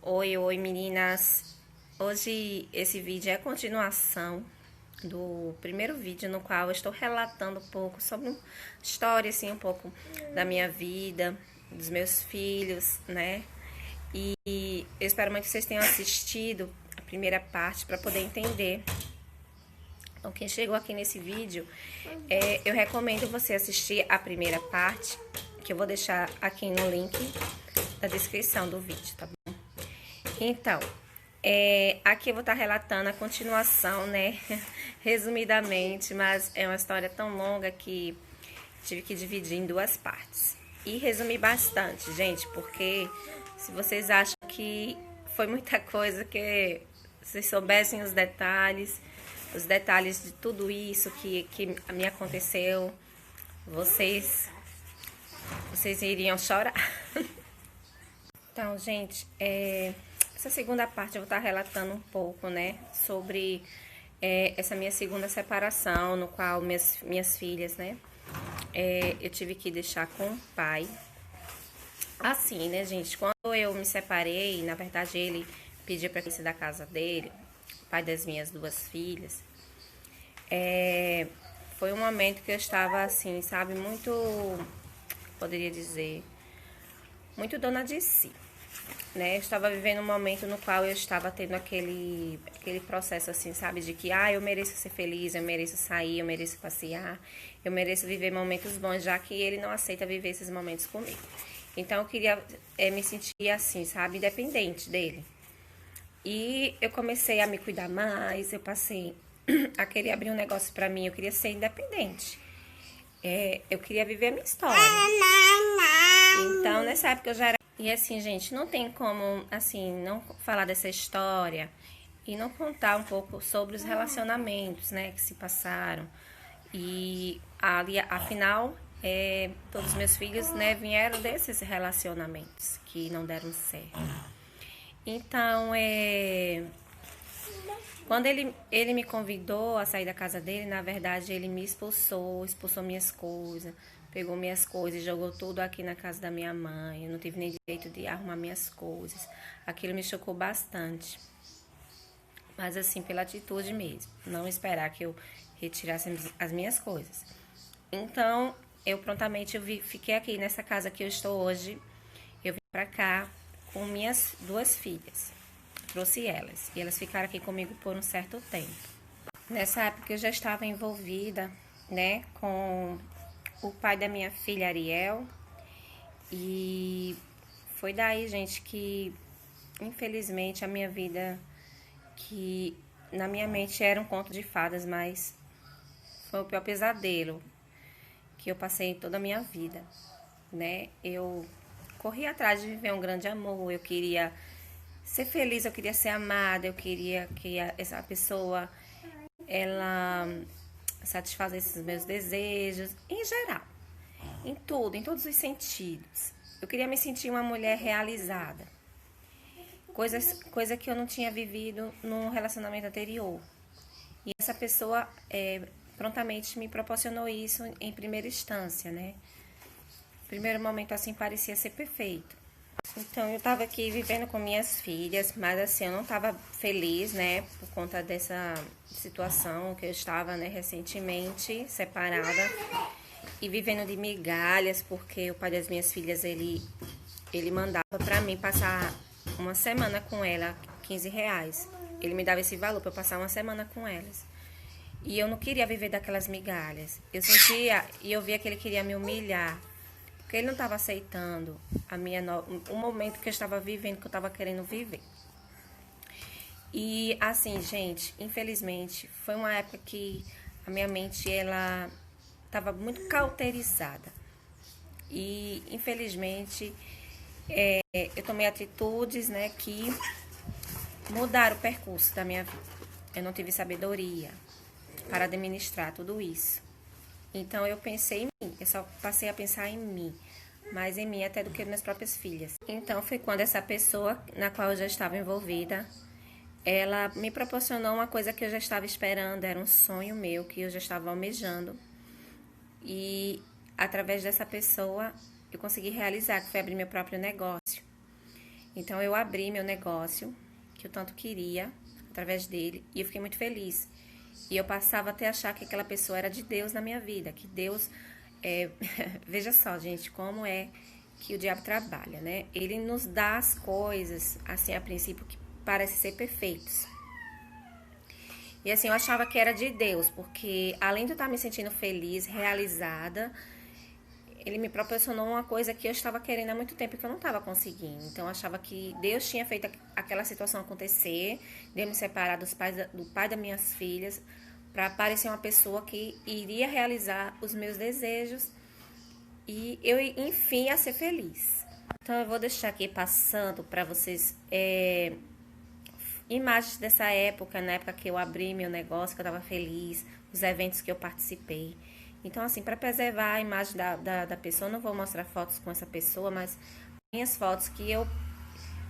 Oi meninas! Hoje esse vídeo é a continuação do primeiro vídeo no qual eu estou relatando um pouco sobre uma história, assim, um pouco da minha vida, dos meus filhos, né? E eu espero muito que vocês tenham assistido a primeira parte para poder entender. Então, quem chegou aqui nesse vídeo, eu recomendo você assistir a primeira parte, que eu vou deixar aqui no link da descrição do vídeo, tá bom? Então, aqui eu vou estar relatando a continuação, né? Resumidamente, mas é uma história tão longa que tive que dividir em duas partes. E resumir bastante, gente, porque se vocês acham que foi muita coisa, que vocês soubessem os detalhes de tudo isso que me aconteceu, vocês iriam chorar. Então, gente, essa segunda parte eu vou estar relatando um pouco, né, sobre essa minha segunda separação, no qual minhas filhas, né, eu tive que deixar com o pai. Assim, né, gente, quando eu me separei, na verdade ele pediu para sair da casa dele, o pai das minhas duas filhas, foi um momento que eu estava assim, sabe, muito, poderia dizer, muito dona de si, né? Eu estava vivendo um momento no qual eu estava tendo aquele processo assim, sabe, de que eu mereço ser feliz, eu mereço sair, eu mereço passear, eu mereço viver momentos bons, já que ele não aceita viver esses momentos comigo. Então eu queria me sentir assim, sabe, independente dele. E eu comecei a me cuidar mais, eu passei a querer abrir um negócio pra mim, eu queria ser independente. Eu queria viver a minha história. Então, nessa época eu já era... E assim, gente, não tem como, assim, não falar dessa história e não contar um pouco sobre os relacionamentos, né, que se passaram. E, afinal, todos os meus filhos, né, vieram desses relacionamentos que não deram certo. Então, quando ele me convidou a sair da casa dele, na verdade, ele me expulsou minhas coisas, pegou minhas coisas e jogou tudo aqui na casa da minha mãe. Eu não tive nem direito de arrumar minhas coisas. Aquilo me chocou bastante. Mas assim, pela atitude mesmo. Não esperar que eu retirasse as minhas coisas. Então, eu prontamente fiquei aqui nessa casa que eu estou hoje. Eu vim pra cá com minhas duas filhas. Trouxe elas. E elas ficaram aqui comigo por um certo tempo. Nessa época eu já estava envolvida, né, com o pai da minha filha, Ariel. E foi daí, gente, que infelizmente a minha vida, que na minha mente era um conto de fadas, mas foi o pior pesadelo que eu passei em toda a minha vida, né? Eu corri atrás de viver um grande amor, eu queria ser feliz, eu queria ser amada, eu queria que essa pessoa, ela satisfazesse os meus desejos, em geral, em tudo, em todos os sentidos. Eu queria me sentir uma mulher realizada, coisa que eu não tinha vivido num relacionamento anterior. E essa pessoa prontamente me proporcionou isso em primeira instância, né? Primeiro momento, assim, parecia ser perfeito. Então, eu tava aqui vivendo com minhas filhas, mas assim, eu não tava feliz, né, por conta dessa situação que eu estava, né, recentemente separada e vivendo de migalhas, porque o pai das minhas filhas, ele mandava pra mim passar uma semana com ela, R$ 15. Ele me dava esse valor pra eu passar uma semana com elas. E eu não queria viver daquelas migalhas. Eu sentia e eu via que ele queria me humilhar. Porque ele não estava aceitando o momento que eu estava vivendo, que eu estava querendo viver. E assim, gente, infelizmente, foi uma época que a minha mente, ela estava muito cauterizada. E, infelizmente, eu tomei atitudes, né, que mudaram o percurso da minha vida. Eu não tive sabedoria para administrar tudo isso. Então, eu pensei em mim, eu só passei a pensar em mim, mais em mim até do que nas minhas próprias filhas. Então, foi quando essa pessoa, na qual eu já estava envolvida, ela me proporcionou uma coisa que eu já estava esperando, era um sonho meu, que eu já estava almejando. E, através dessa pessoa, eu consegui realizar, que foi abrir meu próprio negócio. Então eu abri meu negócio, que eu tanto queria, através dele, e eu fiquei muito feliz. E eu passava até a achar que aquela pessoa era de Deus na minha vida, que Deus... veja só, gente, como é que o diabo trabalha, né? Ele nos dá as coisas, assim, a princípio, que parecem ser perfeitos. E assim, eu achava que era de Deus, porque além de eu estar me sentindo feliz, realizada, ele me proporcionou uma coisa que eu estava querendo há muito tempo e que eu não estava conseguindo. Então eu achava que Deus tinha feito aquela situação acontecer, de eu me separar do pai das minhas filhas, para parecer uma pessoa que iria realizar os meus desejos e eu, enfim, ia ser feliz. Então eu vou deixar aqui passando para vocês imagens dessa época, na época que eu abri meu negócio, que eu estava feliz, os eventos que eu participei. Então, assim, para preservar a imagem da pessoa, não vou mostrar fotos com essa pessoa, mas minhas fotos que eu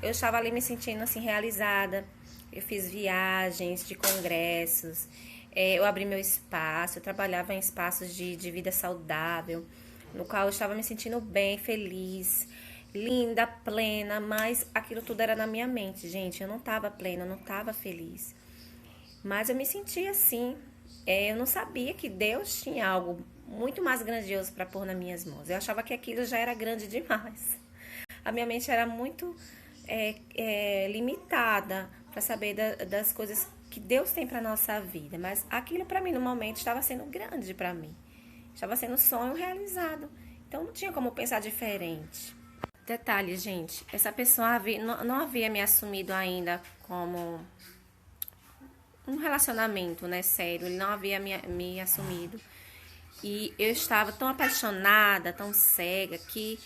estava ali me sentindo, assim, realizada. Eu fiz viagens de congressos, eu abri meu espaço, eu trabalhava em espaços de vida saudável, no qual eu estava me sentindo bem, feliz, linda, plena, mas aquilo tudo era na minha mente, gente. Eu não estava plena, eu não estava feliz. Mas eu me sentia assim. Eu não sabia que Deus tinha algo muito mais grandioso para pôr nas minhas mãos. Eu achava que aquilo já era grande demais. A minha mente era muito limitada para saber das coisas que Deus tem para nossa vida. Mas aquilo para mim no momento estava sendo grande para mim. Estava sendo um sonho realizado. Então não tinha como pensar diferente. Detalhe, gente, essa pessoa não havia me assumido ainda como um relacionamento, né, sério. Ele não havia me assumido. E eu estava tão apaixonada, tão cega, que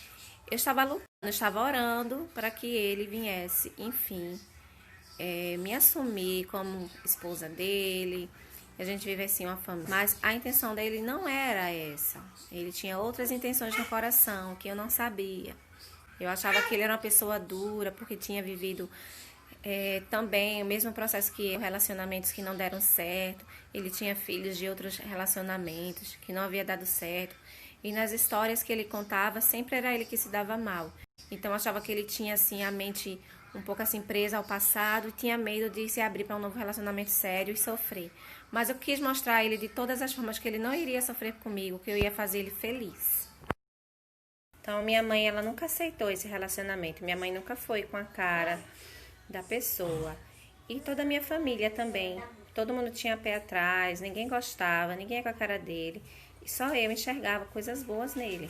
eu estava lutando, eu estava orando para que ele viesse, enfim, me assumir como esposa dele, a gente vivesse uma família. Mas a intenção dele não era essa. Ele tinha outras intenções no coração que eu não sabia. Eu achava que ele era uma pessoa dura, porque tinha vivido também o mesmo processo que eu, relacionamentos que não deram certo. Ele tinha filhos de outros relacionamentos que não havia dado certo. E nas histórias que ele contava, sempre era ele que se dava mal. Então eu achava que ele tinha assim a mente um pouco assim presa ao passado e tinha medo de se abrir para um novo relacionamento sério e sofrer. Mas eu quis mostrar a ele de todas as formas que ele não iria sofrer comigo, que eu ia fazer ele feliz. Então, minha mãe, ela nunca aceitou esse relacionamento. Minha mãe nunca foi com a cara da pessoa. E toda a minha família também. Todo mundo tinha pé atrás, ninguém gostava, ninguém ia com a cara dele. E só eu enxergava coisas boas nele.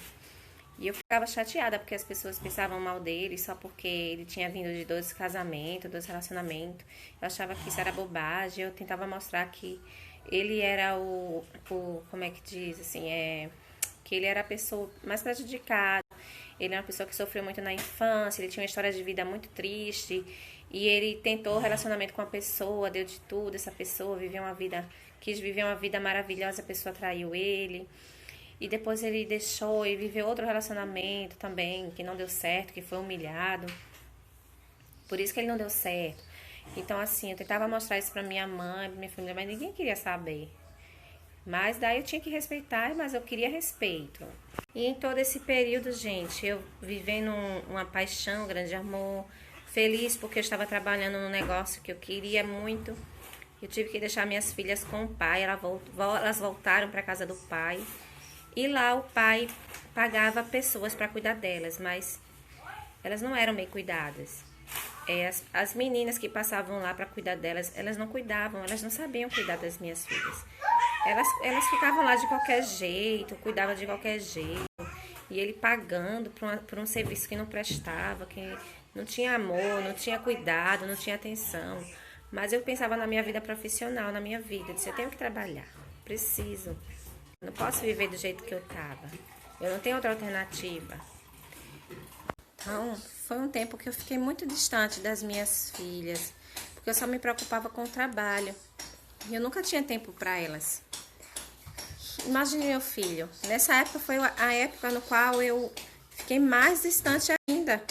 E eu ficava chateada porque as pessoas pensavam mal dele só porque ele tinha vindo de 2 casamentos, 2 relacionamentos. Eu achava que isso era bobagem. Eu tentava mostrar que ele era como é que diz, assim, que ele era a pessoa mais prejudicada. Ele era uma pessoa que sofreu muito na infância, ele tinha uma história de vida muito triste. E ele tentou relacionamento com a pessoa, deu de tudo, essa pessoa quis viver uma vida maravilhosa, a pessoa traiu ele. E depois ele deixou e viveu outro relacionamento também, que não deu certo, que foi humilhado. Por isso que ele não deu certo. Então, assim, eu tentava mostrar isso pra minha mãe, pra minha família, mas ninguém queria saber. Mas daí eu tinha que respeitar, mas eu queria respeito. E em todo esse período, gente, eu vivendo uma paixão, um grande amor, feliz porque eu estava trabalhando num negócio que eu queria muito. Eu tive que deixar minhas filhas com o pai, elas voltaram para casa do pai. E lá o pai pagava pessoas para cuidar delas, mas elas não eram bem cuidadas. As meninas que passavam lá para cuidar delas, elas não cuidavam, elas não sabiam cuidar das minhas filhas. Elas ficavam lá de qualquer jeito, cuidavam de qualquer jeito. E ele pagando por um serviço que não prestava, que não tinha amor, não tinha cuidado, não tinha atenção. Mas eu pensava na minha vida profissional, na minha vida. Eu disse, eu tenho que trabalhar, preciso. Eu não posso viver do jeito que eu estava. Eu não tenho outra alternativa. Então, foi um tempo que eu fiquei muito distante das minhas filhas, porque eu só me preocupava com o trabalho. E eu nunca tinha tempo para elas. Imagine meu filho. Nessa época foi a época no qual eu fiquei mais distante ainda.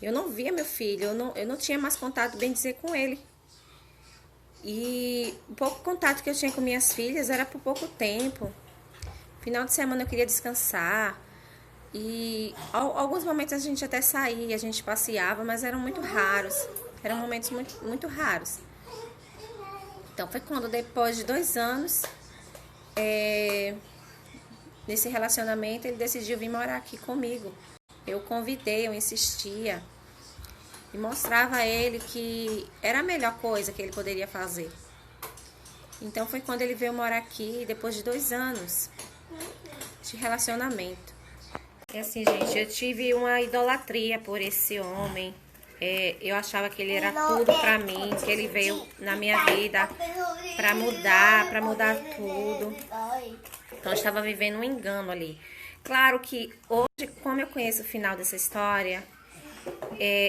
Eu não via meu filho, eu não tinha mais contato, bem dizer, com ele. E o pouco contato que eu tinha com minhas filhas era por pouco tempo. Final de semana eu queria descansar. E alguns momentos a gente até saía, a gente passeava, mas eram muito raros. Eram momentos muito raros. Então foi quando, depois de 2 anos, nesse relacionamento, ele decidiu vir morar aqui comigo. Eu convidei, eu insistia e mostrava a ele que era a melhor coisa que ele poderia fazer. Então foi quando ele veio morar aqui, depois de 2 anos de relacionamento. E assim, gente, eu tive uma idolatria por esse homem. Eu achava que ele era tudo pra mim, que ele veio na minha vida pra mudar tudo. Então eu estava vivendo um engano ali. Claro que hoje, como eu conheço o final dessa história,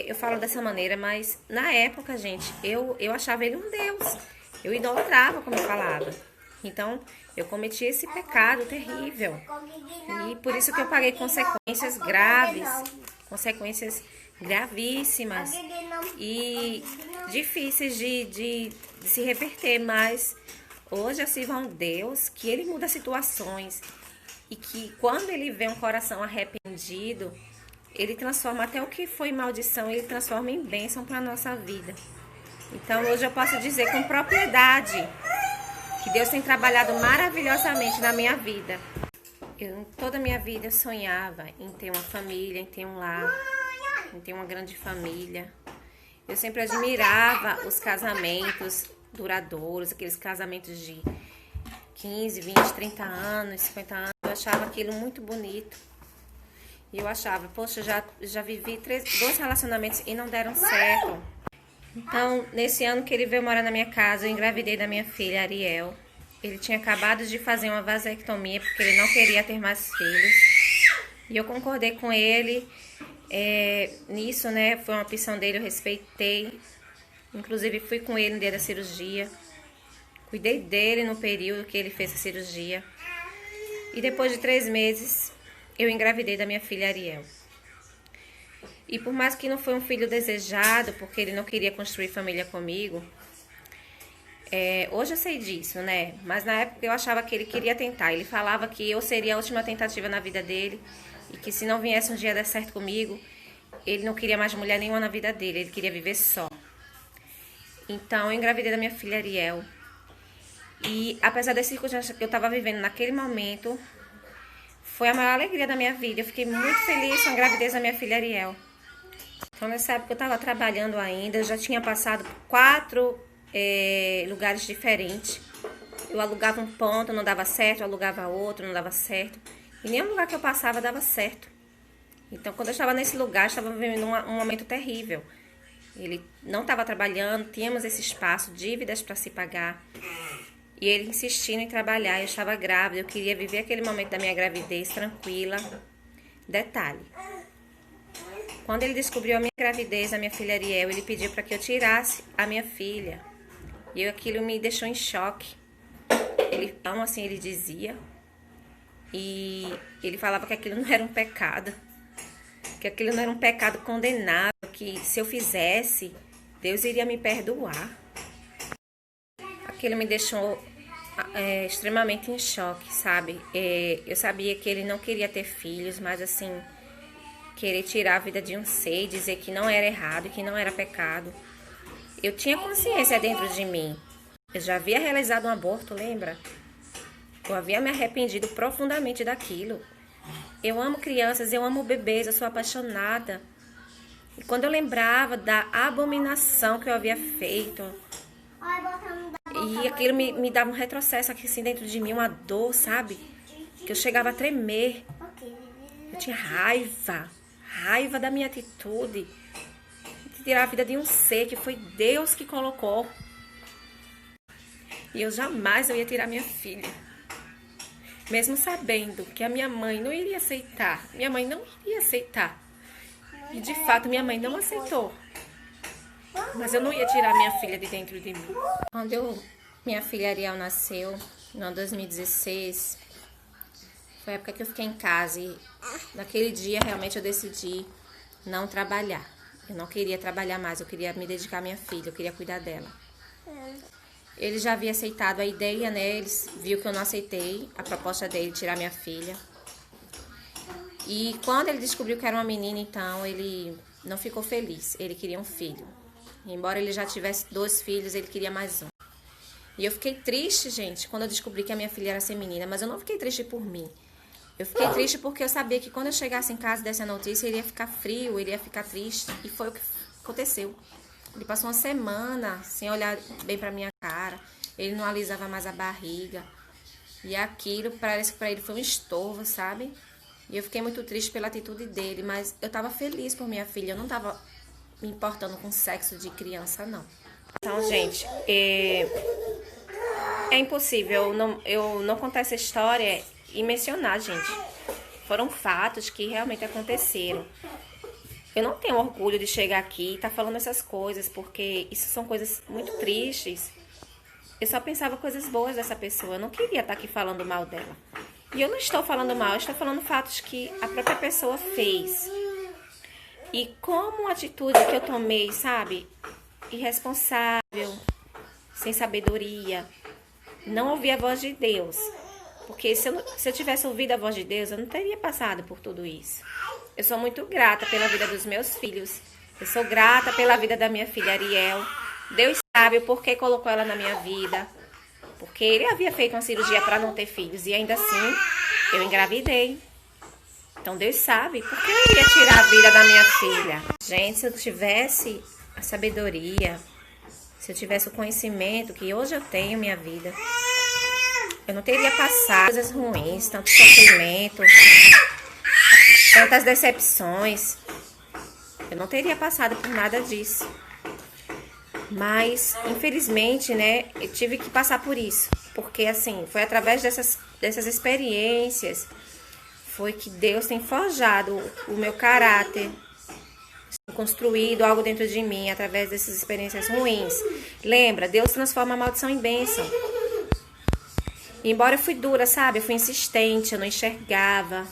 eu falo dessa maneira, mas na época, gente, eu achava ele um Deus. Eu idolatrava, como eu falava. Então, eu cometi esse pecado terrível. E por isso que eu paguei consequências graves, consequências gravíssimas e difíceis de se reverter. Mas hoje eu sirvo a um Deus que ele muda situações e que quando ele vê um coração arrependido, ele transforma até o que foi maldição, ele transforma em bênção para a nossa vida. Então hoje eu posso dizer com propriedade que Deus tem trabalhado maravilhosamente na minha vida. Toda a minha vida eu sonhava em ter uma família, em ter um lar, em ter uma grande família. Eu sempre admirava os casamentos duradouros, aqueles casamentos de 15, 20, 30 anos, 50 anos. Eu achava aquilo muito bonito. E eu achava, poxa, já vivi 2 relacionamentos e não deram certo. Então, nesse ano que ele veio morar na minha casa, eu engravidei da minha filha, Ariel. Ele tinha acabado de fazer uma vasectomia, porque ele não queria ter mais filhos. E eu concordei com ele nisso, né? Foi uma opção dele, eu respeitei. Inclusive, fui com ele no dia da cirurgia. Cuidei dele no período que ele fez a cirurgia. E depois de 3 meses, eu engravidei da minha filha, Ariel. E por mais que não foi um filho desejado, porque ele não queria construir família comigo, hoje eu sei disso, né? Mas na época eu achava que ele queria tentar. Ele falava que eu seria a última tentativa na vida dele e que se não viesse um dia dar certo comigo, ele não queria mais mulher nenhuma na vida dele, ele queria viver só. Então eu engravidei da minha filha, Ariel. E apesar das circunstâncias que eu estava vivendo naquele momento, foi a maior alegria da minha vida. Eu fiquei muito feliz com a gravidez da minha filha, Ariel. Então, nessa época eu estava trabalhando ainda, eu já tinha passado por 4 lugares diferentes. Eu alugava um ponto, não dava certo, eu alugava outro, não dava certo. E nenhum lugar que eu passava dava certo. Então, quando eu estava nesse lugar, eu estava vivendo um momento terrível. Ele não estava trabalhando, tínhamos esse espaço, dívidas para se pagar. E ele insistindo em trabalhar, eu estava grávida, eu queria viver aquele momento da minha gravidez tranquila. Detalhe. Quando ele descobriu a minha gravidez, a minha filha Ariel, ele pediu para que eu tirasse a minha filha. E aquilo me deixou em choque. Então, assim, ele dizia. E ele falava que aquilo não era um pecado. Que aquilo não era um pecado condenável. Que se eu fizesse, Deus iria me perdoar. Aquilo me deixou extremamente em choque, sabe? Eu sabia que ele não queria ter filhos, mas assim... querer tirar a vida de um ser, dizer que não era errado, que não era pecado. Eu tinha consciência dentro de mim. Eu já havia realizado um aborto, lembra? Eu havia me arrependido profundamente daquilo. Eu amo crianças, eu amo bebês, eu sou apaixonada. E quando eu lembrava da abominação que eu havia feito, e aquilo me dava um retrocesso aqui assim dentro de mim, uma dor, sabe? Que eu chegava a tremer. Eu tinha raiva da minha atitude de tirar a vida de um ser que foi Deus que colocou. E eu jamais ia tirar minha filha. Mesmo sabendo que a minha mãe não iria aceitar. Minha mãe não iria aceitar. E de fato minha mãe não aceitou. Mas eu não ia tirar minha filha de dentro de mim. Quando minha filha Ariel nasceu, no ano 2016... foi a época que eu fiquei em casa e naquele dia realmente eu decidi não trabalhar. Eu não queria trabalhar mais, eu queria me dedicar à minha filha, eu queria cuidar dela. Ele já havia aceitado a ideia, né? Ele viu que eu não aceitei a proposta dele de tirar minha filha. E quando ele descobriu que era uma menina, então, ele não ficou feliz. Ele queria um filho. Embora ele já tivesse 2 filhos, ele queria mais um. E eu fiquei triste, gente, quando eu descobri que a minha filha era ser menina. Mas eu não fiquei triste por mim. Eu fiquei triste porque eu sabia que quando eu chegasse em casa dessa notícia, ele ia ficar frio, ele ia ficar triste. E foi o que aconteceu. Ele passou uma semana sem olhar bem pra minha cara. Ele não alisava mais a barriga. E aquilo parece que pra ele foi um estorvo, sabe? E eu fiquei muito triste pela atitude dele. Mas eu tava feliz por minha filha. Eu não tava me importando com o sexo de criança, não. Então, gente, é impossível eu não contar essa história e mencionar, gente. Foram fatos que realmente aconteceram. Eu não tenho orgulho de chegar aqui e estar falando essas coisas, porque isso são coisas muito tristes. Eu só pensava coisas boas dessa pessoa. Eu não queria estar aqui falando mal dela. E eu não estou falando mal, eu estou falando fatos que a própria pessoa fez. E como a atitude que eu tomei, sabe? Irresponsável, sem sabedoria. Não ouvi a voz de Deus. Porque se eu tivesse ouvido a voz de Deus, eu não teria passado por tudo isso. Eu sou muito grata pela vida dos meus filhos. Eu sou grata pela vida da minha filha Ariel. Deus sabe o porquê colocou ela na minha vida. Porque ele havia feito uma cirurgia para não ter filhos. E ainda assim, eu engravidei. Então Deus sabe por que eu ia tirar a vida da minha filha. Gente, se eu tivesse a sabedoria, se eu tivesse o conhecimento que hoje eu tenho minha vida, eu não teria passado coisas ruins, tanto sofrimento, tantas decepções. Eu não teria passado por nada disso. Mas, infelizmente, né, eu tive que passar por isso. Porque, assim, foi através dessas experiências, foi que Deus tem forjado o meu caráter, construído algo dentro de mim através dessas experiências ruins. Lembra, Deus transforma a maldição em bênção. E embora eu fui dura, sabe? Eu fui insistente, eu não enxergava.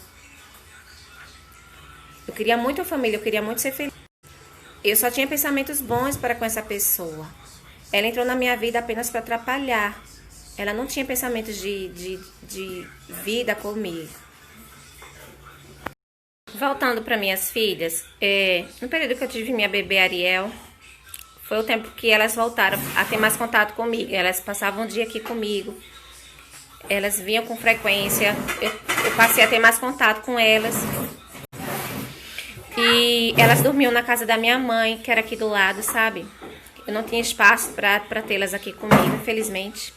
Eu queria muito a família, eu queria muito ser feliz. Eu só tinha pensamentos bons para com essa pessoa. Ela entrou na minha vida apenas para atrapalhar. Ela não tinha pensamentos de vida comigo. Voltando para minhas filhas, no período que eu tive minha bebê Ariel, foi o tempo que elas voltaram a ter mais contato comigo. Elas passavam um dia aqui comigo. Elas vinham com frequência. Eu passei a ter mais contato com elas. E elas dormiam na casa da minha mãe, que era aqui do lado, sabe? Eu não tinha espaço para tê-las aqui comigo, infelizmente.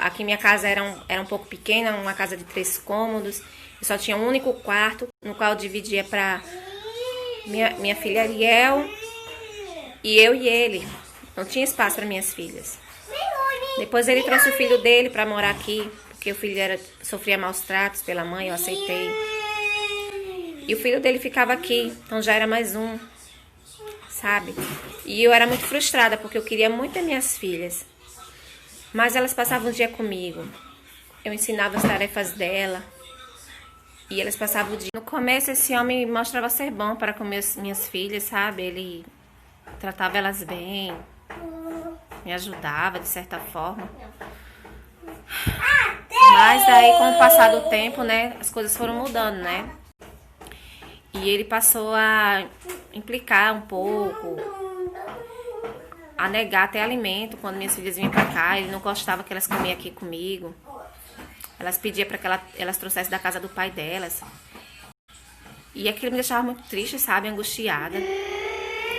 Aqui minha casa era um pouco pequena, uma casa de 3 cômodos. Eu só tinha um único quarto, no qual eu dividia para minha filha Ariel e eu e ele. Não tinha espaço para minhas filhas. Depois ele trouxe o filho dele para morar aqui, porque o filho sofria maus tratos pela mãe, eu aceitei. E o filho dele ficava aqui, então já era mais um, sabe? E eu era muito frustrada, porque eu queria muito ter minhas filhas. Mas elas passavam o dia comigo. Eu ensinava as tarefas dela. E elas passavam o dia. No começo, esse homem mostrava ser bom para com minhas filhas, sabe? Ele tratava elas bem, me ajudava de certa forma. Mas daí, com o passar do tempo, né, as coisas foram mudando, né? E ele passou a implicar um pouco, a negar até alimento quando minhas filhas vinham pra cá. Ele não gostava que elas comiam aqui comigo. Elas pediam para que elas trouxessem da casa do pai delas. E aquilo me deixava muito triste, sabe? Angustiada.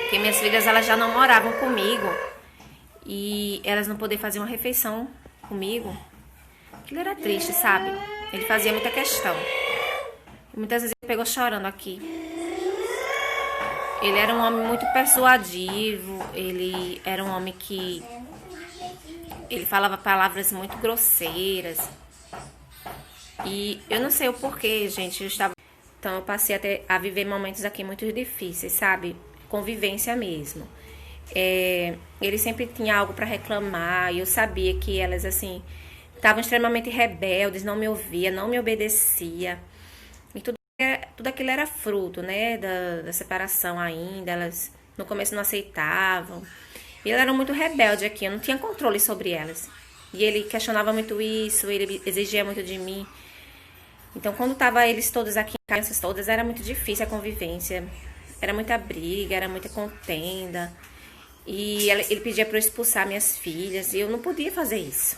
Porque minhas filhas, elas já não moravam comigo. E elas não podiam fazer uma refeição comigo. Aquilo era triste, sabe? Ele fazia muita questão. E muitas vezes ele pegou chorando aqui. Ele era um homem muito persuasivo. Ele era um homem que... ele falava palavras muito grosseiras. E eu não sei o porquê, gente. Então eu passei a viver momentos aqui muito difíceis, sabe? Convivência mesmo. Ele sempre tinha algo para reclamar. E eu sabia que elas, assim, estavam extremamente rebeldes, não me ouvia, não me obedecia. E tudo aquilo era fruto, né? Da separação ainda. Elas no começo não aceitavam. E elas eram muito rebeldes aqui. Eu não tinha controle sobre elas. E ele questionava muito isso. Ele exigia muito de mim. Então, quando tava eles todos aqui em Essas todas era muito difícil a convivência. Era muita briga, era muita contenda. E ele pedia para eu expulsar minhas filhas e eu não podia fazer isso.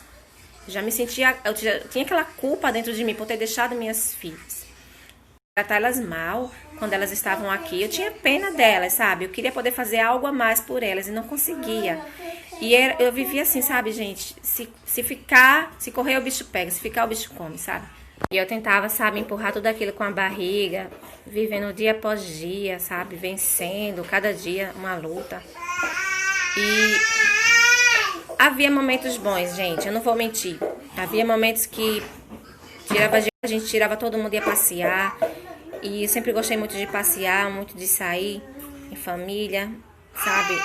Já me sentia, eu tinha aquela culpa dentro de mim por ter deixado minhas filhas. Tratar elas mal quando elas estavam aqui. Eu tinha pena delas, sabe? Eu queria poder fazer algo a mais por elas e não conseguia. E eu vivia assim, sabe, gente? Se correr o bicho pega, se ficar o bicho come, sabe? E eu tentava, sabe, empurrar tudo aquilo com a barriga, vivendo dia após dia, sabe? Vencendo cada dia uma luta. E havia momentos bons, gente, eu não vou mentir. Havia momentos que a gente tirava todo mundo e ia passear. E eu sempre gostei muito de passear, muito de sair em família, sabe?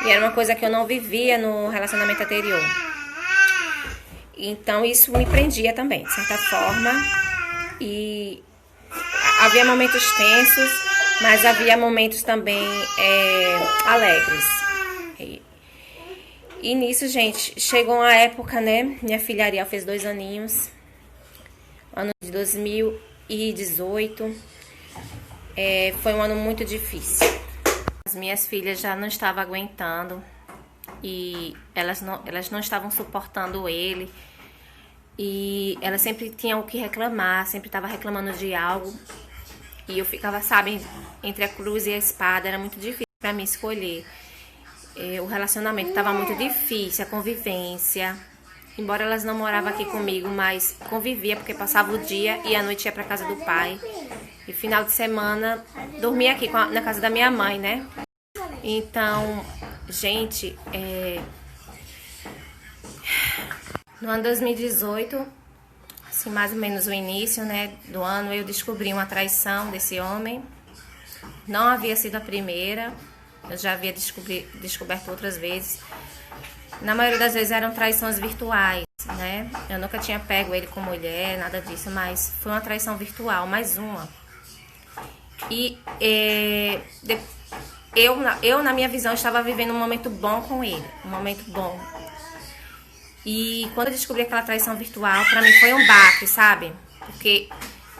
E era uma coisa que eu não vivia no relacionamento anterior. Então isso me prendia também, de certa forma. E havia momentos tensos, mas havia momentos também alegres. E nisso, gente, chegou uma época, né? Minha filha Ariel fez 2 aninhos. Ano de 2018. Foi um ano muito difícil. As minhas filhas já não estavam aguentando. E elas não estavam suportando ele. E elas sempre tinham o que reclamar. Sempre estavam reclamando de algo. E eu ficava, sabe, entre a cruz e a espada. Era muito difícil para mim escolher. O relacionamento estava muito difícil, a convivência. Embora elas não moravam aqui comigo, mas convivia porque passava o dia e à noite ia para casa do pai. E final de semana dormia aqui na casa da minha mãe, né? Então, gente, no ano 2018, assim, mais ou menos o início, né, do ano, eu descobri uma traição desse homem. Não havia sido a primeira. Eu já havia descoberto outras vezes. Na maioria das vezes eram traições virtuais, né? Eu nunca tinha pego ele com mulher, nada disso, mas foi uma traição virtual, mais uma. E eu, na minha visão, estava vivendo um momento bom com ele, um momento bom. E quando eu descobri aquela traição virtual, pra mim foi um baque, sabe? Porque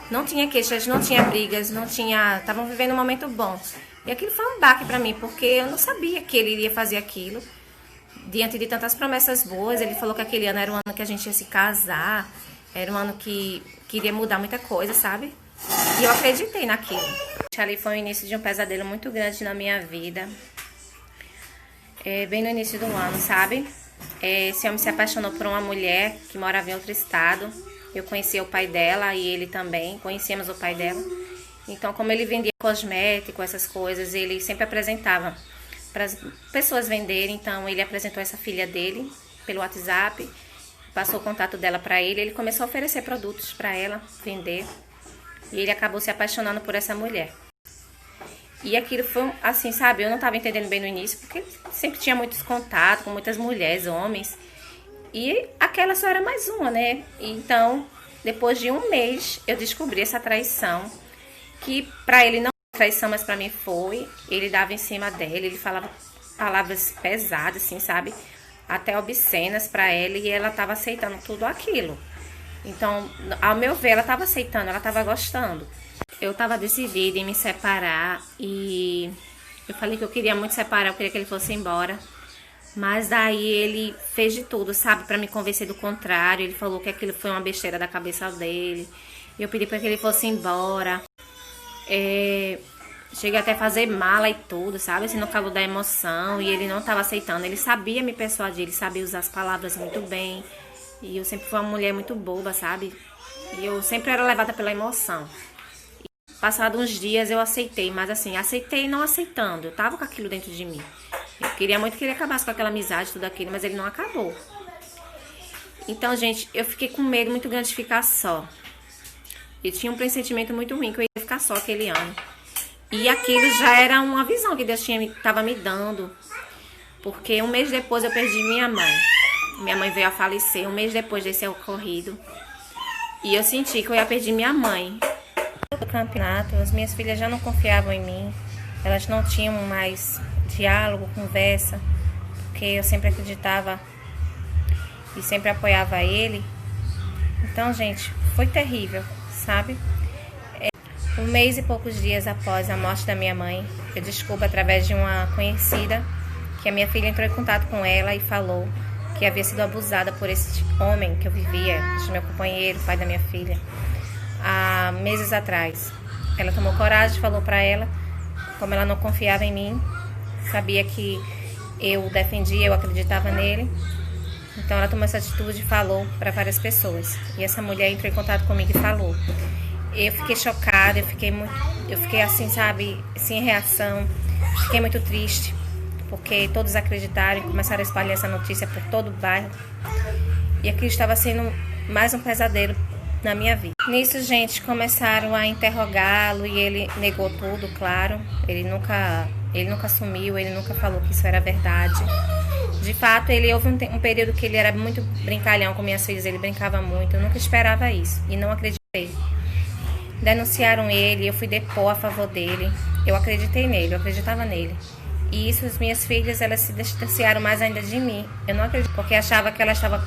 não tinha queixas, não tinha brigas, estavam vivendo um momento bom. E aquilo foi um baque pra mim, porque eu não sabia que ele iria fazer aquilo. Diante de tantas promessas boas, ele falou que aquele ano era um ano que a gente ia se casar, era um ano que iria mudar muita coisa, sabe? E eu acreditei naquilo. Ali foi o início de um pesadelo muito grande na minha vida. Bem no início do ano, sabe? Esse homem se apaixonou por uma mulher que morava em outro estado. Eu conhecia o pai dela e ele também, conhecíamos o pai dela. Então, como ele vendia cosmético, essas coisas, ele sempre apresentava para as pessoas venderem. Então, ele apresentou essa filha dele pelo WhatsApp, passou o contato dela para ele. Ele começou a oferecer produtos para ela vender. E ele acabou se apaixonando por essa mulher. E aquilo foi assim, sabe? Eu não estava entendendo bem no início, porque sempre tinha muitos contatos com muitas mulheres, homens. E aquela só era mais uma, né? Então, depois de um mês, eu descobri essa traição. Que pra ele não foi traição, mas pra mim foi. Ele dava em cima dela, ele falava palavras pesadas, assim, sabe? Até obscenas pra ela, e ela tava aceitando tudo aquilo. Então, ao meu ver, ela tava aceitando, ela tava gostando. Eu tava decidida em me separar e eu falei que eu queria muito separar, eu queria que ele fosse embora. Mas daí ele fez de tudo, sabe? Pra me convencer do contrário. Ele falou que aquilo foi uma besteira da cabeça dele. Eu pedi pra que ele fosse embora. Cheguei até a fazer mala e tudo, sabe? Assim, no cabo da emoção. E ele não estava aceitando. Ele sabia me persuadir, ele sabia usar as palavras muito bem. E eu sempre fui uma mulher muito boba, sabe? E eu sempre era levada pela emoção. E, passados uns dias eu aceitei, mas assim, aceitei não aceitando. Eu tava com aquilo dentro de mim. Eu queria muito que ele acabasse com aquela amizade, tudo aquilo, mas ele não acabou. Então, gente, eu fiquei com medo muito grande de ficar só. Eu tinha um pressentimento muito ruim que eu ia ficar só aquele ano. E aquilo já era uma visão que Deus estava me dando. Porque um mês depois eu perdi minha mãe. Minha mãe veio a falecer um mês depois desse ocorrido. E eu senti que eu ia perder minha mãe. No campeonato, as minhas filhas já não confiavam em mim. Elas não tinham mais diálogo, conversa. Porque eu sempre acreditava e sempre apoiava ele. Então, gente, foi terrível, sabe? Um mês e poucos dias após a morte da minha mãe, eu descubro através de uma conhecida que a minha filha entrou em contato com ela e falou que havia sido abusada por esse homem que eu vivia, meu companheiro, pai da minha filha, há meses atrás. Ela tomou coragem, falou para ela, como ela não confiava em mim, sabia que eu defendia, eu acreditava nele. Então ela tomou essa atitude e falou para várias pessoas. E essa mulher entrou em contato comigo e falou. Eu fiquei chocada, eu fiquei assim, sabe, sem reação. Fiquei muito triste, porque todos acreditaram e começaram a espalhar essa notícia por todo o bairro. E aquilo estava sendo mais um pesadelo na minha vida. Nisso, gente, começaram a interrogá-lo e ele negou tudo, claro. Ele nunca assumiu, ele nunca falou que isso era verdade. De fato, houve um período que ele era muito brincalhão com minhas filhas, ele brincava muito. Eu nunca esperava isso e não acreditei. Denunciaram ele, eu fui depor a favor dele. Eu acreditei nele, eu acreditava nele. E isso, as minhas filhas, elas se distanciaram mais ainda de mim. Eu não acredito, porque achava que ela estava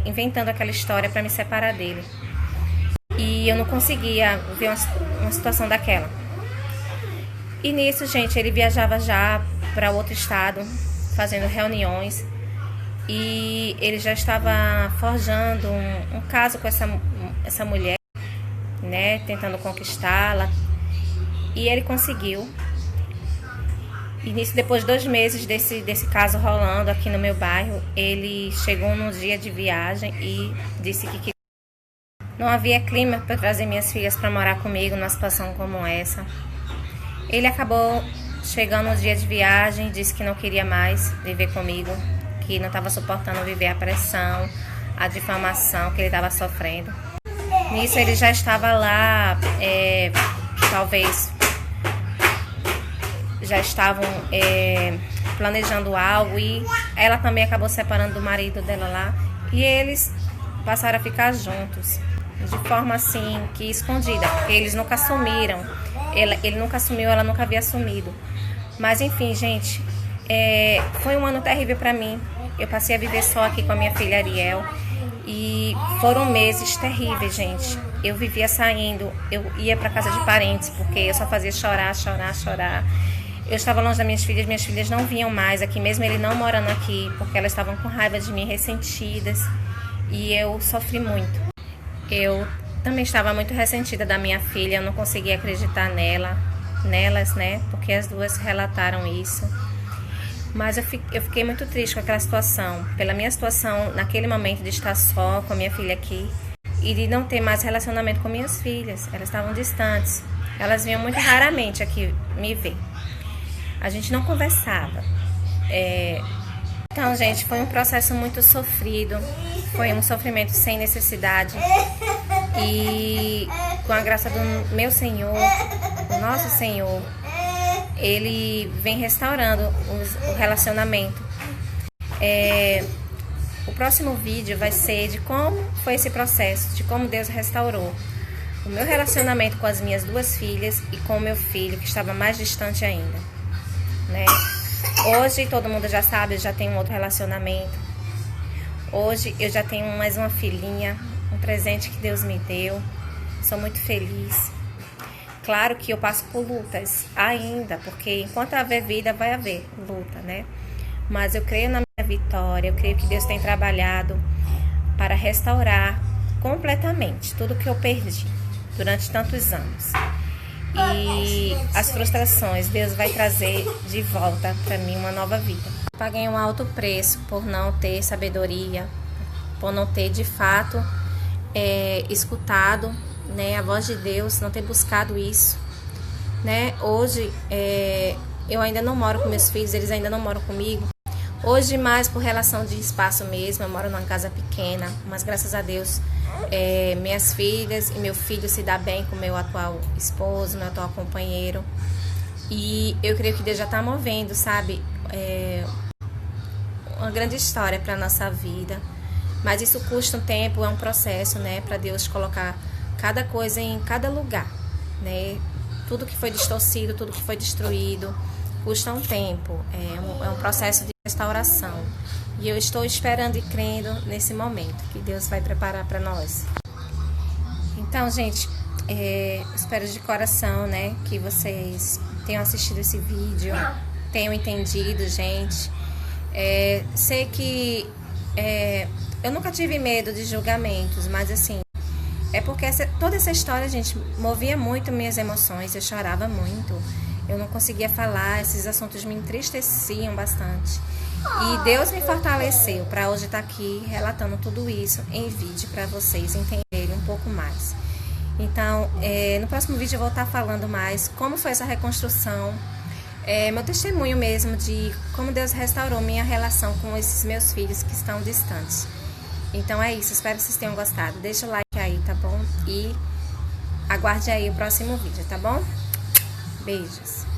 inventando aquela história para me separar dele. E eu não conseguia ver uma situação daquela. E nisso, gente, ele viajava já para outro estado, fazendo reuniões. E ele já estava forjando um caso com essa mulher, né, tentando conquistá-la. E ele conseguiu. E nisso, depois de 2 meses desse caso rolando aqui no meu bairro, ele chegou num dia de viagem e disse que não havia clima para trazer minhas filhas para morar comigo numa situação como essa. Ele acabou chegando no dia de viagem, disse que não queria mais viver comigo, que não estava suportando viver a pressão, a difamação que ele estava sofrendo. Nisso ele já estava lá, talvez já estavam planejando algo, e ela também acabou separando do marido dela lá, e eles passaram a ficar juntos, de forma assim, que escondida, porque eles nunca assumiram. Ele nunca assumiu, ela nunca havia assumido. Mas enfim, gente, foi um ano terrível para mim. Eu passei a viver só aqui com a minha filha Ariel. E foram meses terríveis, gente. Eu vivia saindo, eu ia para casa de parentes, porque eu só fazia chorar. Eu estava longe das minhas filhas não vinham mais aqui, mesmo ele não morando aqui, porque elas estavam com raiva de mim, ressentidas. E eu sofri muito. Eu também estava muito ressentida da minha filha, eu não conseguia acreditar nelas, né? Porque as duas relataram isso. Mas eu fiquei muito triste com aquela situação, pela minha situação naquele momento de estar só com a minha filha aqui e de não ter mais relacionamento com minhas filhas. Elas estavam distantes, elas vinham muito raramente aqui me ver. A gente não conversava. Então, gente, foi um processo muito sofrido, foi um sofrimento sem necessidade. E com a graça do meu Senhor, o nosso Senhor, Ele vem restaurando o relacionamento. O próximo vídeo vai ser de como foi esse processo, de como Deus restaurou o meu relacionamento com as minhas 2 filhas e com o meu filho, que estava mais distante ainda, né? Hoje todo mundo já sabe, eu já tenho um outro relacionamento. Hoje eu já tenho mais uma filhinha, um presente que Deus me deu. Sou muito feliz. Claro que eu passo por lutas ainda, porque enquanto haver vida, vai haver luta, né? Mas eu creio na minha vitória, eu creio que Deus tem trabalhado para restaurar completamente tudo que eu perdi durante tantos anos. E as frustrações, Deus vai trazer de volta para mim uma nova vida. Paguei um alto preço por não ter sabedoria, por não ter de fato escutado, né, a voz de Deus, não ter buscado isso, né? Hoje eu ainda não moro com meus filhos, eles ainda não moram comigo. Hoje mais por relação de espaço mesmo, eu moro numa casa pequena, mas graças a Deus minhas filhas e meu filho se dá bem com meu atual esposo, meu atual companheiro. E eu creio que Deus já está movendo, sabe, uma grande história para a nossa vida. Mas isso custa um tempo, é um processo, né, para Deus colocar cada coisa em cada lugar, né? Tudo que foi distorcido, tudo que foi destruído, custa um tempo. É um processo de restauração. E eu estou esperando e crendo nesse momento que Deus vai preparar para nós. Então, gente, Espero de coração, né, que vocês tenham assistido esse vídeo, tenham entendido, gente. Sei que eu nunca tive medo de julgamentos, mas assim, porque toda essa história, gente, movia muito minhas emoções, eu chorava muito, eu não conseguia falar, esses assuntos me entristeciam bastante. E Deus me fortaleceu para hoje estar aqui relatando tudo isso em vídeo para vocês entenderem um pouco mais. Então, no próximo vídeo eu vou estar falando mais como foi essa reconstrução, meu testemunho mesmo de como Deus restaurou minha relação com esses meus filhos que estão distantes. Então é isso, espero que vocês tenham gostado. Deixa o like aí, tá bom? E aguarde aí o próximo vídeo, tá bom? Beijos!